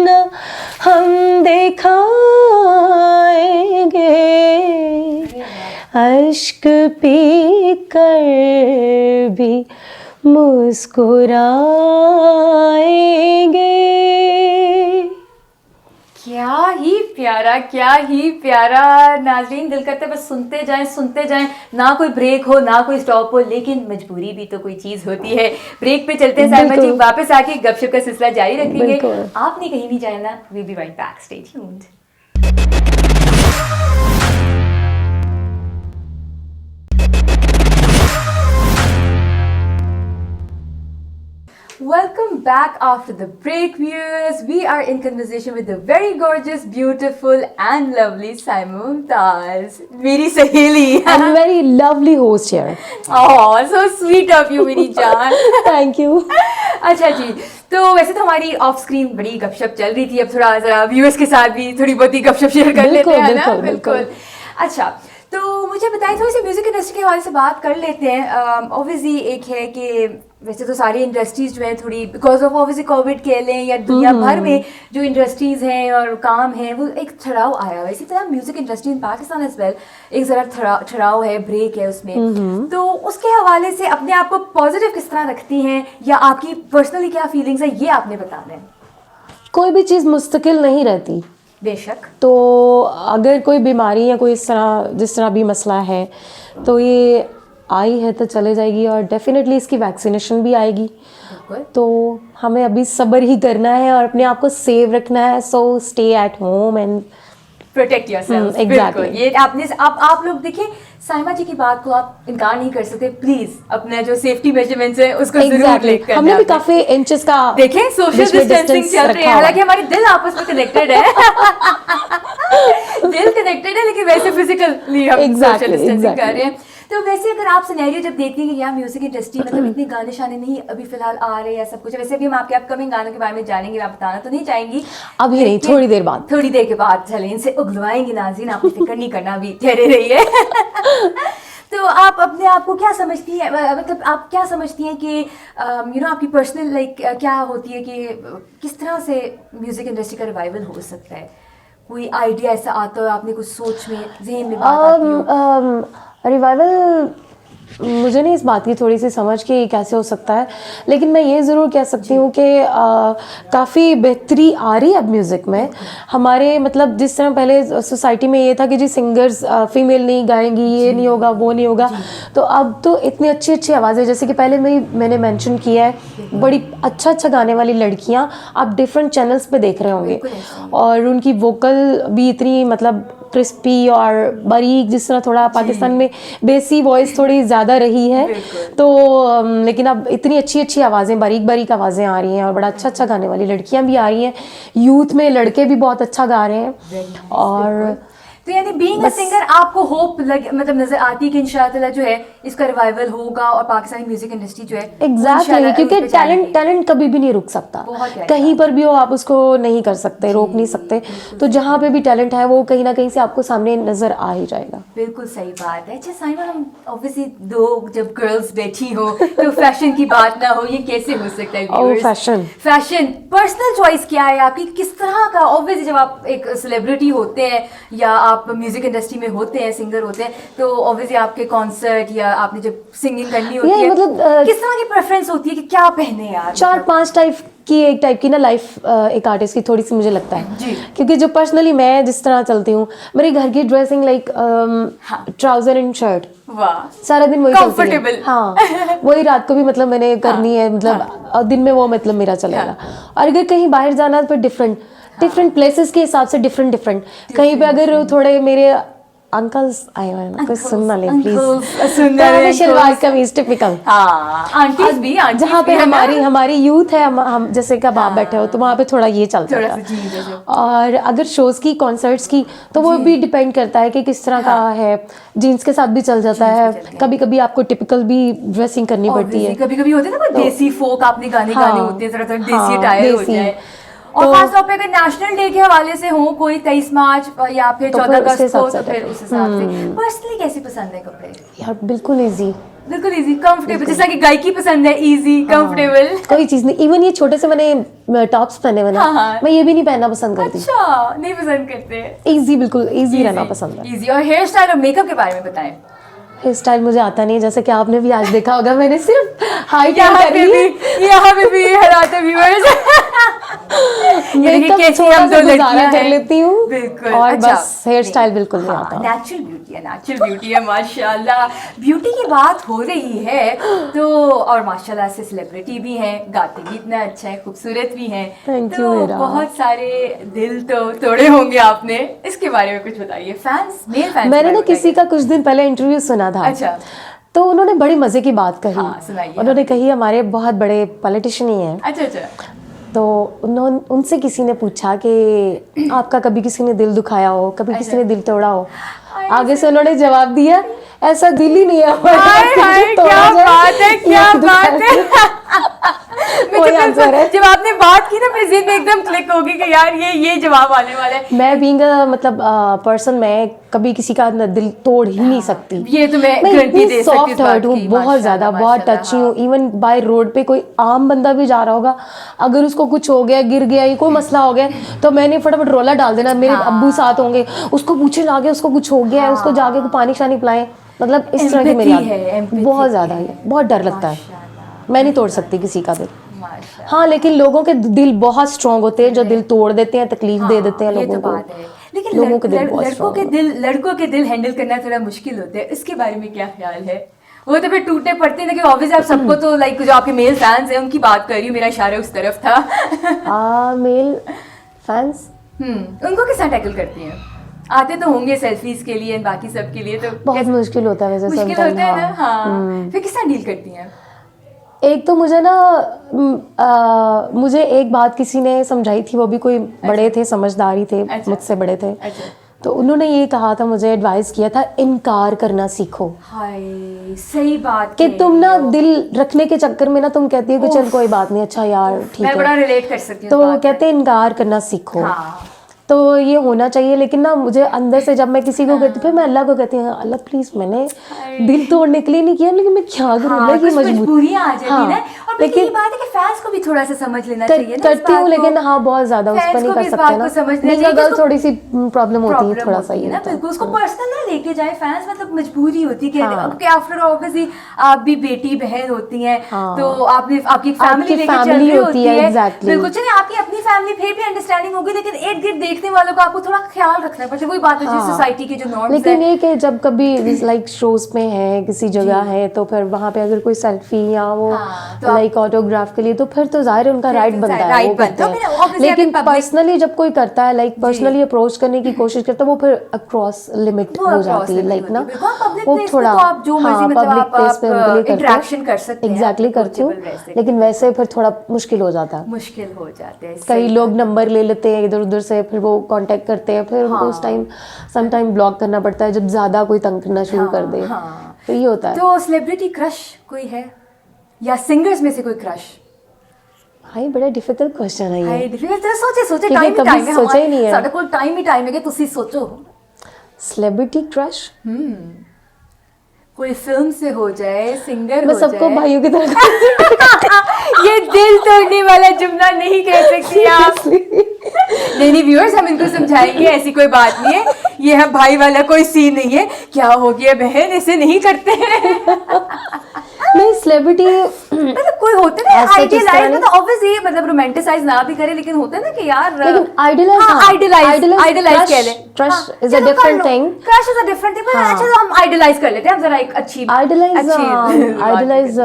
न हम दिखाएंगे, अश्क पी कर भी मुस्कुराएंगे। क्या ही प्यारा नाज़रीन, दिल करता है बस सुनते जाएं, ना कोई ब्रेक हो ना कोई स्टॉप हो, लेकिन मजबूरी भी तो कोई चीज़ होती है। ब्रेक पे चलते हैं साइमा जी, वापस आके गपशप का सिलसिला जारी रखेंगे, आपने कहीं नहीं जाना, we be right back, stay tuned. Welcome back after the break, viewers. We are in conversation with the very gorgeous, beautiful and lovely Saima Mumtaz, मेरी सहेली, and very lovely host here. Oh, so sweet of you, मेरी जान. Thank you. अच्छा जी, तो वैसे तो हमारी of screen बड़ी गपशप चल रही थी, अब थोड़ा जरा व्यूअर्स के साथ भी थोड़ी बहुत ही गपशप शेयर कर लेते हैं ना? बिल्कुल। अच्छा, तो मुझे बताइए, थोड़ी सी म्यूजिक इंडस्ट्री के हवाले से बात कर लेते हैं। ऑब्वियसली एक है कि वैसे तो सारी इंडस्ट्रीज जो है थोड़ी बिकॉज ऑफ ऑब्वियसली कोविड कह लें या दुनिया भर में जो इंडस्ट्रीज हैं और काम है वो एक चढ़ाव आया है, इसी तरह music industry in Pakistan as well एक ज़रा चढ़ाव है, ब्रेक है उसमें। तो उसके हवाले से अपने आप को पॉजिटिव किस तरह रखती हैं या आपकी पर्सनली क्या फीलिंग्स है, ये आपने बताना है। कोई भी चीज़ मुस्तकिल नहीं रहती, बेशक। तो अगर कोई बीमारी या कोई इस तरह जिस तरह भी मसला है, तो ये आई है तो चले जाएगी, और डेफिनेटली इसकी वैक्सीनेशन भी आएगी, तो हमें अभी सब्र ही करना है और अपने आप को सेव रखना है। So stay at home and protect yourself. Exactly, ये आपने आप लोग देखिए, साइमा जी की बात को आप इनकार नहीं कर सकते, प्लीज अपने जो सेफ्टी मेजरमेंट्स है उसको जरूर लेकर हमने भी काफी इंचेस का देखें, सोशल डिस्टेंसिंग चल रही है, हालांकि हमारे दिल आपस में कनेक्टेड है। दिल कनेक्टेड है, लेकिन वैसे फिजिकली हम सोशल डिस्टेंसिंग कर रहे हैं। तो वैसे अगर आप सिनेरियो जब देखती हैं कि यार म्यूजिक इंडस्ट्री मतलब इतने गाने शाने नहीं अभी फिलहाल आ रहे हैं सब कुछ, वैसे भी हम आपके अपकमिंग गानों के बारे में जानेंगे, आप बताना तो नहीं चाहेंगी अभी नहीं, थोड़ी देर के बाद चलें इनसे उगलवाएंगे नाज़रीन, आप फिक्र नहीं करना, अभी ठहरे रहिए। तो आप अपने आप को क्या समझती हैं, मतलब आप क्या समझती हैं कि आपकी पर्सनल क्या होती है कि किस तरह से म्यूजिक इंडस्ट्री का रिवाइवल हो सकता है? कोई आइडिया ऐसा आता हो, आपने कुछ सोच में जहन में बात आती हो? रिवाइवल मुझे नहीं इस बात की थोड़ी सी समझ कि कैसे हो सकता है, लेकिन मैं ये ज़रूर कह सकती हूँ कि काफ़ी बेहतरी आ रही है अब म्यूज़िक में हमारे। मतलब जिस तरह पहले सोसाइटी में ये था कि जी सिंगर्स फीमेल नहीं गाएंगी, ये नहीं होगा, वो नहीं होगा, तो अब तो इतनी अच्छी अच्छी आवाज़ें, जैसे कि पहले मैंने मेंशन किया है, बड़ी अच्छा गाने वाली लड़कियाँ आप डिफरेंट चैनल्स पे देख रहे होंगे, और उनकी वोकल भी इतनी मतलब क्रिस्पी और बारीक, जिस तरह थोड़ा पाकिस्तान में बेसी वॉइस थोड़ी ज़्यादा रही है, तो लेकिन अब इतनी अच्छी अच्छी आवाज़ें, बारीक बारीक आवाज़ें आ रही हैं, और बड़ा अच्छा गाने वाली लड़कियां भी आ रही हैं, यूथ में लड़के भी बहुत अच्छा गा रहे हैं। और तो यानी बीइंग अ सिंगर आपको होप मतलब नजर आती है कि इंशाल्लाह जो है इसका रिवाइवल होगा और पाकिस्तानी म्यूजिक इंडस्ट्री जो है एग्जैक्टली, क्योंकि टैलेंट कभी भी नहीं रुक सकता, कहीं पर भी हो आप उसको नहीं कर सकते, रोक नहीं सकते, तो जहाँ पे भी टैलेंट है वो कहीं ना कहीं से आपको सामने नजर आ ही जाएगा। बिल्कुल सही बात है। अच्छा साइमा, हम ऑब्वियसली दो जब गर्ल्स बैठी हो तो फैशन की बात ना हो, ये कैसे हो सकता है? फैशन पर्सनल चॉइस क्या है आपकी, किस तरह का? ऑब्वियसली जब आप एक सेलिब्रिटी होते हैं या आप म्यूजिक इंडस्ट्री में होते हैं, सिंगर होते हैं, तो ऑब्वियसली आपके कॉन्सर्ट या आपने जब सिंगिंग करनी होती है, मतलब किस तरह की प्रेफरेंस होती है कि क्या पहने यार? 4-5 टाइप की ना लाइफ एक आर्टिस्ट की थोड़ी सी मुझे लगता है जी। क्योंकि जो पर्सनली मैं जिस तरह चलती हूँ, मेरे घर की dressing like trouser and shirt, सारा दिन वही कंफर्टेबल, हाँ वही रात को भी मतलब मैंने करनी है, मतलब दिन में वो मतलब मेरा चलेगा। और अगर कहीं बाहर जाना तो डिफरेंट प्लेसेस के हिसाब से डिफरेंट कहीं पे अगर थोड़े मेरे अंकल्स आए हुए हैं ना, कुछ सुनना ले प्लीज, शलवार कमीज टिपिकल, आंटीज भी, जहाँ पे हमारी यूथ है, हम जैसे कब आप बैठे हो तो वहाँ पे थोड़ा ये चलता है। और अगर शोज की, कॉन्सर्ट्स की, तो वो भी डिपेंड करता है कि किस तरह का है, जीन्स के साथ भी चल जाता है, कभी कभी आपको टिपिकल भी ड्रेसिंग करनी पड़ती है, कभी कभी होते हैं ना देसी फोक आपने गाने होते हैं, थोड़ा देसी अटायर हो जाए। और खास तौर पे अगर नेशनल डे के हवाले से हो, कोई 23 मार्च या फिर 14 अगस्त हो, तो फिर उस हिसाब से पर्सनली कैसे पसंद है कपड़े? यार बिल्कुल इजी, कंफर्टेबल, जैसा कि गायकी पसंद है, इजी कंफर्टेबल, कोई चीज नहीं। इवन ये छोटे से मैंने टॉप्स पहने हुए ना, मैं ये भी नहीं पहनना पसंद करती। अच्छा, नहीं पसंद करते? इजी, बिल्कुल इजी रहना पसंद है। इजी। और हेयर स्टाइल और मेकअप के बारे में बताएं। हेयर स्टाइल मुझे आता नहीं है, जैसे कि आपने भी आज देखा होगा, मैंने सिर्फ हाइट यहाँ पे भी हराते व्यूअर्स मेकअप थोड़ा सा गुजारा कर लेती हूँ, और अच्छा, बस हेयर स्टाइल बिल्कुल नहीं आता। नेचुरल ब्यूटी है माशाल्लाह। ब्यूटी की बात हो रही है तो, और माशाल्लाह से सेलिब्रिटी भी हैं, गाते भी इतना अच्छा है, खूबसूरत भी हैं, तो बहुत सारे दिल तो तोड़े होंगे आपने, इसके बारे में कुछ बताइए। मेल फैंस, मैंने ना किसी का कुछ दिन पहले इंटरव्यू सुना था, अच्छा, तो उन्होंने बड़ी मजे की बात कही। सुनाइए। उन्होंने कही, हमारे बहुत बड़े पॉलिटिशियन ही हैं, अच्छा, तो उनसे किसी ने पूछा कि आपका कभी किसी ने दिल दुखाया हो, कभी किसी ने दिल तोड़ा हो? आगे से उन्होंने जवाब दिया, ऐसा दिल ही नहीं है। क्या बात है वही आंसर है। जब आपने बात की ना, मेरे ज़हन में एकदम क्लिक होगी कि यार ये जवाब आने वाला है। मैं बीइंग मतलब पर्सन, मैं कभी किसी का दिल तोड़ ही नहीं सकती। ये तो मैं गारंटी दे सकती हूँ। सॉफ्ट हार्ट हूँ, बहुत ज्यादा, बहुत टची हूँ। इवन बाय रोड पे कोई आम बंदा भी जा रहा होगा, अगर उसको कुछ हो गया, गिर गया, कोई मसला हो गया, तो मैंने फटाफट रोला डाल देना। मेरे अब्बू साथ होंगे, उसको पूछे लागे, उसको कुछ हो गया है, उसको जाके पानी शानी पिलाएं, मतलब इस तरह की मेरी बहुत ज्यादा है। बहुत डर लगता है, मैं नहीं तोड़ सकती किसी का दिल। हाँ, लेकिन लोगों के दिल बहुत स्ट्रॉन्ग होते हैं, जो दिल तोड़ देते हैं, तकलीफ दे देते हैं लोगों को। लेकिन लोगों के दिल लड़कों के दिल हैंडल करना थोड़ा मुश्किल होता है, इसके बारे में क्या ख्याल है? वो तो फिर टूटे पड़ते हैं, लेकिन ऑब्वियसली आप सबको तो लाइक जो आपके मेल फैंस हैं उनकी बात कर रही हूँ, मेरा इशारा उस तरफ था। मेल फैंस उनको किस तरह टैकल करती हैं? आते तो होंगे सेल्फीज के लिए, बाकी सब के लिए, तो बहुत मुश्किल होता है वैसे, मुश्किल होता है ना। हाँ, फिर किस तरह डील करती हैं? एक तो मुझे ना मुझे एक बात किसी ने समझाई थी, वो भी कोई बड़े थे, समझदारी थे, मुझसे बड़े थे, तो उन्होंने ये कहा था, मुझे एडवाइस किया था, इनकार करना सीखो। हाय, सही बात कि तुम ना दिल रखने के चक्कर में ना तुम कहती हो कि चल कोई बात नहीं, अच्छा यार ठीक है, मैं बड़ा रिलेट कर सकती हूँ, तो कहते इनकार करना सीखो। तो ये होना चाहिए। लेकिन ना मुझे अंदर से जब मैं किसी को कहती, फिर मैं अल्लाह को कहती हूँ, अल्लाह प्लीज, मैंने दिल तोड़ने के लिए नहीं किया, लेकिन मैं क्या करूँ, मजबूरियां आ जाती है। और लेकिन ये बात है कि फैंस को भी थोड़ा सा समझ लेना चाहिए ना करती हूँ, लेकिन हाँ बहुत ज्यादा उस पर नहीं कर सकते ना, मेरी गर्ल थोड़ी सी प्रॉब्लम होती है, थोड़ा सा ये ना, बिल्कुल उसको पर्सनल ना लेके जाए फैंस, मतलब मजबूरी होती है कि आफ्टर ऑब्वियसली आप भी बेटी बहन होती हैं, तो आपने आपकी फैमिली लेके चल रही होती है, बिल्कुल चलिए आपकी अपनी फैमिली फिर भी अंडरस्टैंडिंग होगी, लेकिन इर्द गिर्द देखने वालों को आपको थोड़ा ख्याल रखना पड़ता है, वही बात है सोसाइटी के जो नॉर्म्स है। लेकिन ये कि जब कभी लाइक शोज में है किसी जगह है तो फिर वहाँ पे अगर कोई सेल्फी या वो लाइक ऑटोग्राफ के लिए, तो फिर तो जाहिर उनका राइट बनता है, वो करते हैं। लेकिन पर्सनली जब कोई करता है, लाइक पर्सनली अप्रोच करने की कोशिश करता है, वो फिर अक्रॉस लिमिट हो जाती है, लाइक ना वो थोड़ा पब्लिक प्लेस पे उनके लिए इंटरेक्शन कर सकते हैं, एग्जैक्टली करती हूँ, लेकिन वैसे फिर थोड़ा मुश्किल हो जाता है, मुश्किल हो जाते हैं। कई लोग नंबर ले लेते हैं इधर उधर से, फिर वो कांटेक्ट करते हैं, फिर उनको उस टाइम सम टाइम ब्लॉक करना पड़ता है जब ज्यादा कोई तंग करना शुरू कर दे, तो ये होता है। तो सेलिब्रिटी क्रश कोई है या सिंगर्स में से कोई क्रश? हाय बड़ा डिफिकल्ट क्वेश्चन है ये, डिफिकल्ट सोचे टाइम है, सोचा ही नहीं है, साडे कोल टाइम है कि तुसी सोचो। सेलिब्रिटी क्रश कोई फिल्म से हो जाए, सिंगर मैं हो सबको जाए, भाइयों की तरह ये दिल तोड़ने वाला जुमला नहीं कह सकती आप। नहीं व्यूअर्स, हम इनको समझाएंगे, ऐसी कोई बात नहीं है, ये हम भाई वाला कोई सीन नहीं है। क्या हो गया बहन, ऐसे नहीं करते हैं। नहीं सेलिब्रिटी मतलब कोई होता है ना आइडियलाइज, मतलब ऑब्वियसली मतलब रोमांटिसाइज ना भी करे, लेकिन होता है ना कि यार, लेकिन आइडियलाइज कह ले, crush is a different thing, crush is a different thing. अच्छा तो हम आइडियलाइज कर लेते हैं, हम जरा एक अच्छी आइडियलाइज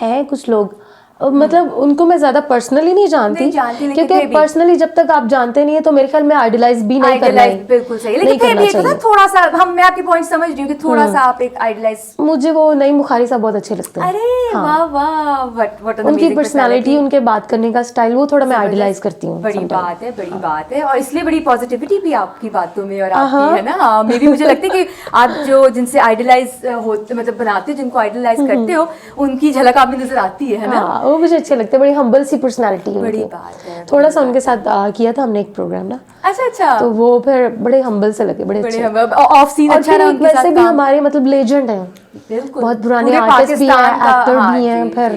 है कुछ लोग, मतलब उनको मैं ज्यादा पर्सनली नहीं जानती क्योंकि पर्सनली जब तक आप जानते नहीं है तो मेरे ख्याल में आइडियलाइज भी नहीं करना है। बिल्कुल सही, लेकिन फिर भी तो थोड़ा सा मैं आपकी पॉइंट समझ रही हूँ कि थोड़ा सा आप एक आइडियलाइज। मुझे वो नईम बुखारी साहब बहुत अच्छे लगते हैं। अरे वाह वाह, व्हाट उनकी पर्सनालिटी, उनके बात करने का स्टाइल, वो थोड़ा मैं आइडियलाइज करती हूँ। बड़ी बात है, और इसलिए बड़ी पॉजिटिविटी भी आपकी बातों में और आपकी है ना। मे भी मुझे लगता है कि आप जो जिनसे आइडियलाइज होते, मतलब बनाते हो, जिनको आइडियलाइज करते हो, उनकी झलक आप में नजर आती है ना। वो मुझे अच्छे लगते हैं, बड़ी हम्बल सी पर्सनालिटी है। बड़ी बात है। थोड़ा सा उनके साथ किया था हमने एक प्रोग्राम ना। अच्छा तो वो फिर बड़े हम्बल से लगे, बड़े अच्छे, ऑफ सीन अच्छा रहा उनके साथ। वैसे भी हमारे मतलब लेजेंड हैं, बहुत पुराने आर्टिस्ट भी हैं, एक्टर भी हैं, फिर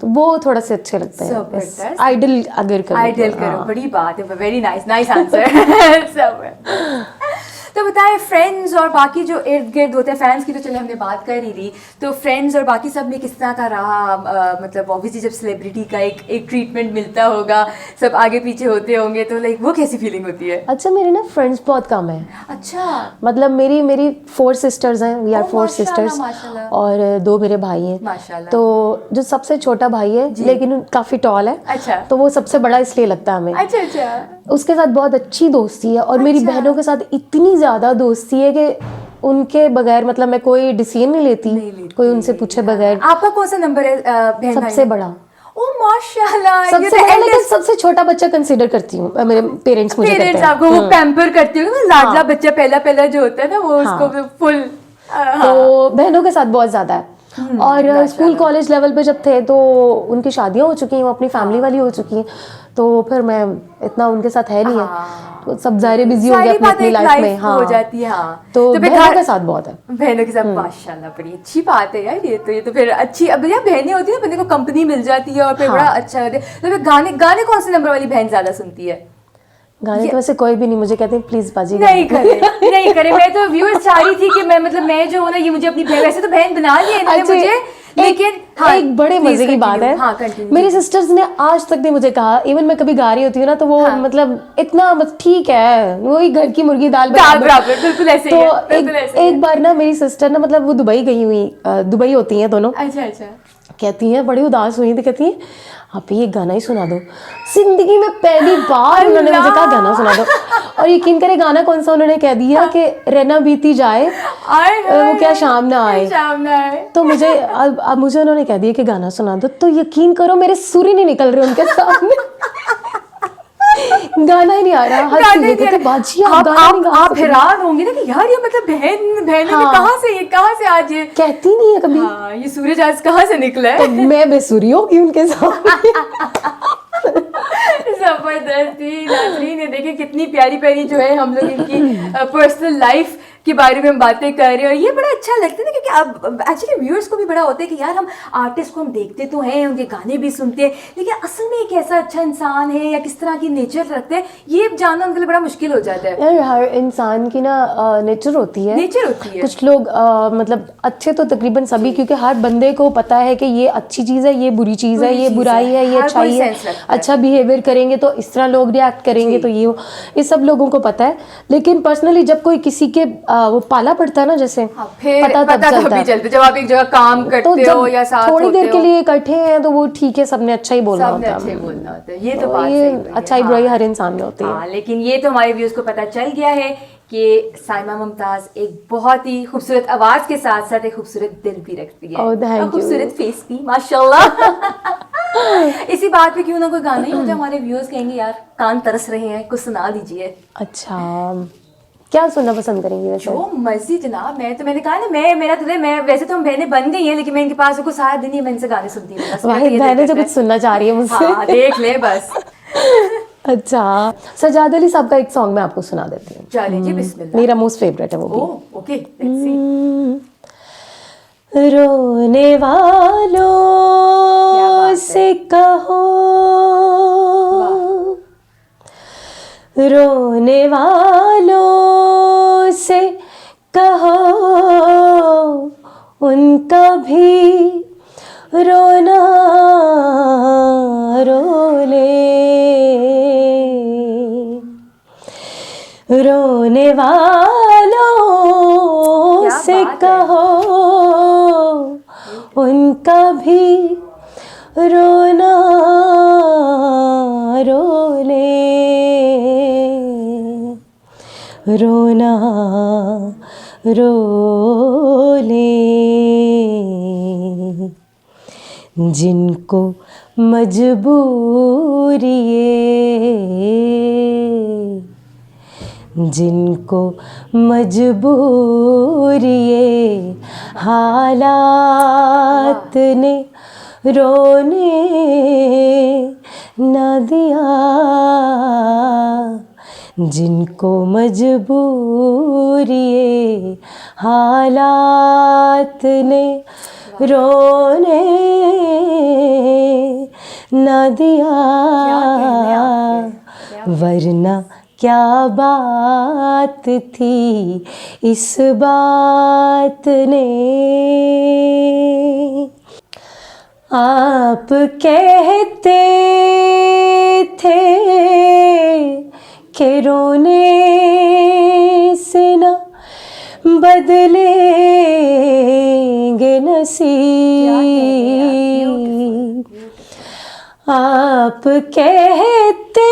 तो वो थोड़ा से अच्छे लगते हैं। आइडल अगर करो, बड़ी बात है। Very nice answer. तो बताएं, फ्रेंड्स और बाकी जो इर्द गिर्द होते हैं, फैंस की तो चले हमने बात कर ही ली, तो फ्रेंड्स और बाकी सब में किस तरह का रहा? मतलब ऑब्वियसली जब सेलिब्रिटी का एक ट्रीटमेंट मिलता होगा, सब आगे पीछे होते होंगे, तो लाइक वो कैसी फीलिंग होती है? अच्छा मेरे ना फ्रेंड्स बहुत कम है। अच्छा, मतलब मेरी 4 सिस्टर्स हैं, वी आर 4 सिस्टर्स, और 2 मेरे भाई हैं माशाल्लाह। तो जो सबसे छोटा भाई है लेकिन काफी टॉल है, अच्छा, तो वो सबसे बड़ा इसलिए लगता है हमें। अच्छा, उसके साथ बहुत अच्छी दोस्ती है, और मेरी बहनों के साथ इतनी ज्यादा दोस्ती है कि उनके बगैर मतलब मैं कोई डिसीजन नहीं लेती, कोई उनसे पूछे बगैर। आपका कौन सा नंबर है बहन? सबसे बड़ा। ओह माशाल्लाह, सबसे बड़ा, लेकिन सबसे छोटा बच्चा कंसीडर करती हूँ, मेरे पेरेंट्स मुझे कहते हैं। आपको वो पैम्पर करती हो, लाडला बच्चा पहला जो होता है ना, वो उसको फुल। तो बहनों के साथ बहुत ज्यादा है। और स्कूल कॉलेज लेवल पे जब थे तो उनकी शादियां हो चुकी हैं, वो अपनी फैमिली वाली हो चुकी हैं, तो फिर मैं इतना उनके साथ है नहीं है, तो सब ज़ाहिर बिजी हो गए अपनी लाइफ में। हो जाती है। तो बहनों के साथ बहुत है, बहनों के साथ माशाल्लाह, बड़ी अच्छी बात है यार। ये तो फिर अच्छी, अब यार बहनें होती है, बंदे को कंपनी मिल जाती है और फिर बड़ा अच्छा होता है। तो गाने कौन से नंबर वाली बहन ज्यादा सुनती है? गाने तो वैसे कोई भी नहीं, मुझे कहते हैं प्लीज बाजी नहीं करे। मैं तो व्यूअर्स चाह रही थी कि मैं जो हूँ ना, ये मुझे अपनी बहन, वैसे तो बहन बना ली है मुझे, लेकिन एक बड़े मजे की बात है, मेरी सिस्टर्स ने आज तक नहीं मुझे कहा, इवन मैं कभी गा रही होती हूँ ना, तो वो मतलब इतना ठीक है, वही घर की मुर्गी दाल बराबर, बिल्कुल ऐसे ही है। तो एक बार ना मेरी सिस्टर ना, मतलब वो दुबई गई हुई, दुबई होती हैं दोनों। अच्छा, कहती हैं, बड़ी उदास हुई थी, कहती हैं आप ये गाना ही सुना दो। जिंदगी में पहली बार उन्होंने मुझे कहा गाना सुना दो, और यकीन करे गाना कौन सा उन्होंने कह दिया कि रहना बीती जाए वो क्या शाम ना आए। तो मुझे अब मुझे उन्होंने कह दिया कि गाना सुना दो, तो यकीन करो मेरे सुर ही नहीं निकल रहे उनके सामने। गाना ही नहीं आ रहा। बाजी आप हैरान होंगे ना कि यार ये मतलब बहन कहाँ से आज ये कहती नहीं है कभी। ये सूरज आज कहाँ से निकला है? तो मैं बेसुरी होगी उनके सामने। जबरदस्ती। नाज़रीन, देखिए कितनी प्यारी जो है हम लोग इनकी पर्सनल लाइफ के बारे में हम बातें कर रहे हैं, और ये बड़ा अच्छा लगता है ना, क्योंकि अब एक्चुअली व्यूअर्स को भी बड़ा होता है कि यार हम आर्टिस्ट को हम देखते तो हैं, उनके गाने भी सुनते हैं, लेकिन असल में एक ऐसा अच्छा इंसान है या किस तरह की नेचर रखते हैं, ये जानना उनके लिए बड़ा मुश्किल हो जाता है। यार हर इंसान की ना नेचर होती है, कुछ लोग मतलब अच्छे तो तकरीबन सभी, क्योंकि हर बंदे को पता है कि ये अच्छी चीज़ है, ये बुरी चीज़ है, ये बुराई है, ये अच्छाई है, अच्छा बिहेवियर करेंगे तो इस तरह लोग रिएक्ट करेंगे, तो ये सब लोगों को पता है। लेकिन पर्सनली जब कोई किसी के वो पाला पड़ता है ना, जैसे पता तब चलता है जब आप एक जगह काम करते हो या साथ थोड़ी देर के लिए इकट्ठे हैं तो वो ठीक है, सबने अच्छा ही बोलना होता है, ये तो बात सही है, अच्छाई बुराई हर इंसान में होती है। लेकिन ये तो हमारे व्यूअर्स को पता चल गया है कि साइमा मुमताज एक बहुत ही खूबसूरत आवाज के साथ साथ एक खूबसूरत दिल भी रखती है, और खूबसूरत फेस भी माशाल्लाह। इसी बात पे क्यों ना कोई गाना ही हो जाए, हमारे व्यूअर्स कहेंगे यार कान तरस रहे हैं, कुछ सुना दीजिए। अच्छा, क्या सुनना पसंद करेंगी वैसे? जो मर्जी जनाब, मैंने कहा ना, मेरा तो मैं वैसे तो हम बहनें बन गई हैं, लेकिन मैं इनके पास को सारा दिन ही मैं इनसे गाने सुनती हूँ। बहनें जो कुछ सुनना चाह रही है मुझसे, हाँ, देख ले बस। अच्छा, सजाद अली साहब का एक सॉन्ग मैं आपको सुना देती हूँ। चलिए बिस्मिल्लाह। मेरा मोस्ट फेवरेट है वो भी। Okay, let's see. रोने वालों से कहो, रोने वालों से कहो, उनका भी रोना रो ले। रोने वालों से कहो, उनका भी रोना रो ले। रोना रो ले, जिनको मजबूरी जिनको मजबूरी हालात ने रोने न दिया, जिनको मजबूरी हालात ने रोने न दिया, वरना क्या बात थी इस बात ने। आप कहते थे कि रोने से न बदलेंगे नसीब। आप कहते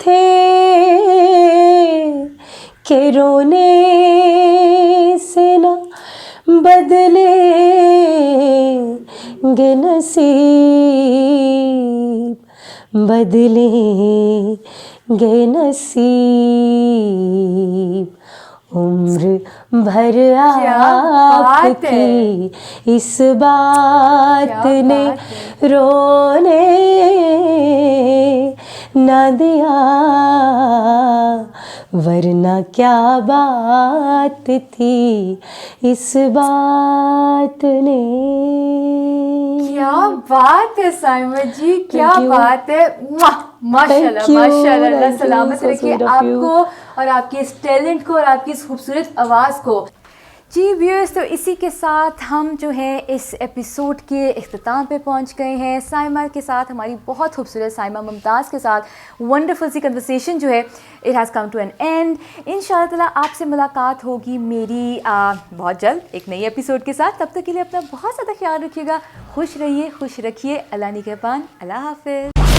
थे कि रोने से न बदलेंगे नसीब, बदलेंगे नसीब। उम्र भर आपकी इस बात ने रोने न दिया, वरना क्या बात थी इस बात ने। क्या बात है साइमा जी, क्या बात है। माशाल्लाह माशाल्लाह, अल्लाह सलामत रखे आपको और आपके इस टैलेंट को और आपकी इस खूबसूरत आवाज़ को। जी व्यूअर्स, तो इसी के साथ हम जो है इस एपिसोड के इख्तिताम पे पहुंच गए हैं। साइमा के साथ हमारी बहुत खूबसूरत साइमा मुमताज़ के साथ वंडरफुल सी कन्वर्सेशन जो है it has come to an end. इंशाअल्लाह ताला आपसे मुलाकात होगी मेरी बहुत जल्द एक नई एपिसोड के साथ। तब तक के लिए अपना बहुत ज़्यादा ख्याल रखिएगा, खुश रहिए, खुश रखिए। अल्लाह निगहबान, अल्लाह हाफ़िज़।